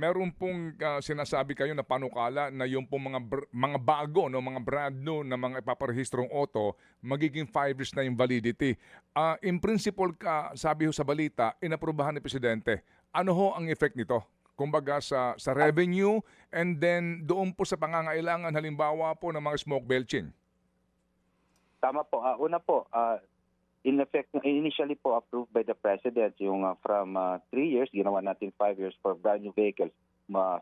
meron pong sinasabi kayo na panukala na yung pong mga bago, no, mga brand new na mga ipaparehistrong auto, magiging 5 years na yung validity. In principle, sabi ho sa balita, inaprubahan ni Presidente. Ano ho ang effect nito? Kumbaga sa revenue and then doon po sa pangangailangan halimbawa po ng mga smoke belching. Tama po. Una po, in effect, initially po approved by the President yung from 3 years, ginawa natin 5 years for brand new vehicles,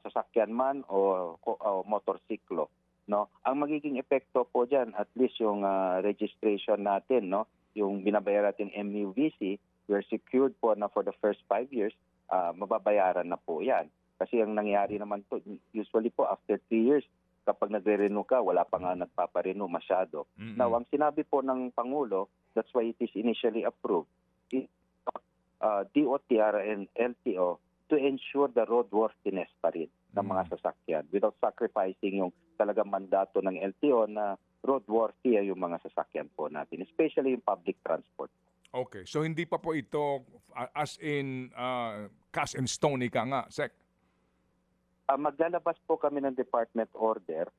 sasakyan man o motorsiklo. No? Ang magiging epekto po dyan, at least yung registration natin, no? Yung binabayaran natin MUVC, we're secured po na for the first 5 years, mababayaran na po yan. Kasi ang nangyari naman po, usually po after 3 years, kapag nagre-renew ka, wala pa nga nagpaparenew masyado. Now, ang sinabi po ng Pangulo, that's why it is initially approved, DOTR and LTO to ensure the roadworthiness pa rin ng mga sasakyan without sacrificing yung talagang mandato ng LTO na roadworthy yung mga sasakyan po natin, especially yung public transport. Okay, so hindi pa po ito as in cast in stone ika nga, Sec? Maglalabas po kami ng department order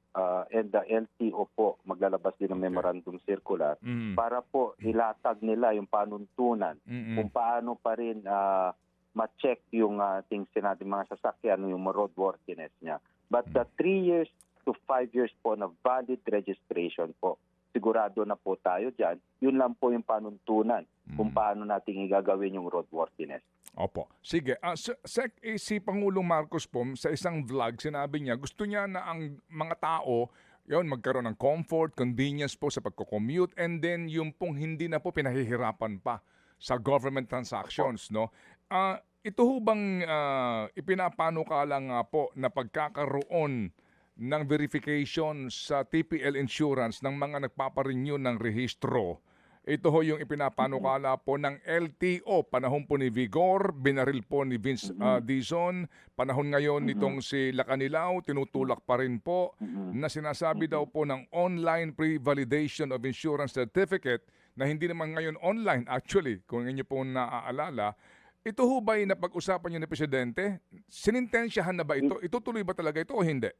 and the LTO po maglalabas din ng memorandum circular para po ilatag nila yung panuntunan kung paano pa rin ma-check yung ating sinabing mga sasakyan, yung roadworthiness niya. But the 3 years to 5 years po na valid registration po, sigurado na po tayo dyan. Yun lang po yung panuntunan kung paano natin igagawin yung roadworthiness. Opo. Sige. Si Pangulong Marcos po, sa isang vlog, sinabi niya, gusto niya na ang mga tao, yun, magkaroon ng comfort, convenience po sa pagko-commute, and then yung pong hindi na po pinahihirapan pa sa government transactions, no? Ito ho bang ipinapanukala nga po na pagkakaroon ng verification sa TPL Insurance ng mga nagpaparenew ng rehistro? Ito ho yung ipinapanukala po ng LTO. Panahon po ni Vigor, binaril po ni Vince Dizon. Panahon ngayon nitong si Lacanilao, tinutulak pa rin po na sinasabi daw po ng online pre-validation of insurance certificate na hindi naman ngayon online actually, kung inyo po naaalala. Ito ho ba yung napag-usapan niyo ni Presidente? Sinintensyahan na ba ito? Itutuloy ba talaga ito o hindi?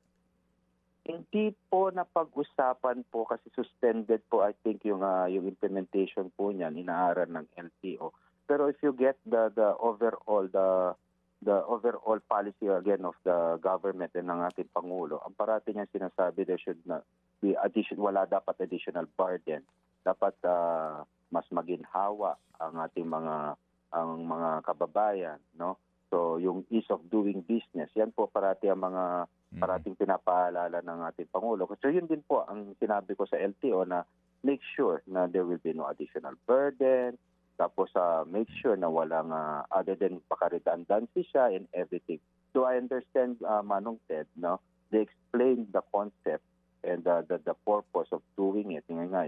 Hindi po napag-usapan po kasi suspended po I think yung implementation po niyan inaaral ng LTO. Pero if you get the overall policy again of the government and ng ating Pangulo, ang parati niya sinasabi there should not be wala dapat additional burden. Dapat mas maginhawa ang ating mga kababayan, no? So yung ease of doing business, yan po parati ang mga parating pinapaalala ng ating Pangulo. So yun din po ang sinabi ko sa LTO na make sure na there will be no additional burden. Tapos make sure na walang other than paka-redundancy siya and everything. So I understand Manong Ted, no? They explained the concept and the purpose of doing it. Nga nga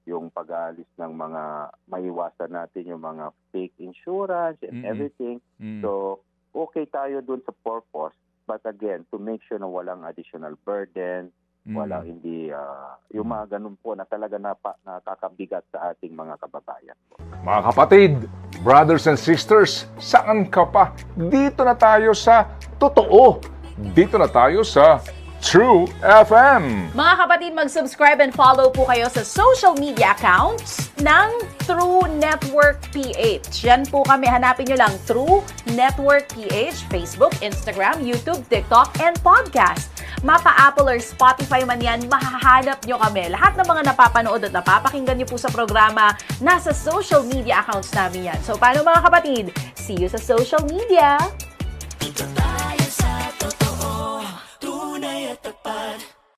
yung pag-aalis ng mga maiwasan natin yung mga fake insurance and everything. So okay tayo dun sa purpose. But again, to make sure na walang additional burden, walang hindi, yung mga ganun po na talaga nakakabigat sa ating mga kababayan. Mga kapatid, brothers and sisters, saan ka pa? Dito na tayo sa totoo. Dito na tayo sa True FM. Mga kapatid, mag-subscribe and follow po kayo sa social media accounts ng True Network PH. Yan po kami. Hanapin nyo lang True Network PH, Facebook, Instagram, YouTube, TikTok, and podcast. Mapa-Apple or Spotify man yan, mahahanap nyo kami. Lahat ng mga napapanood at napapakinggan nyo po sa programa, nasa social media accounts namin yan. So, paano mga kapatid? See you sa social media!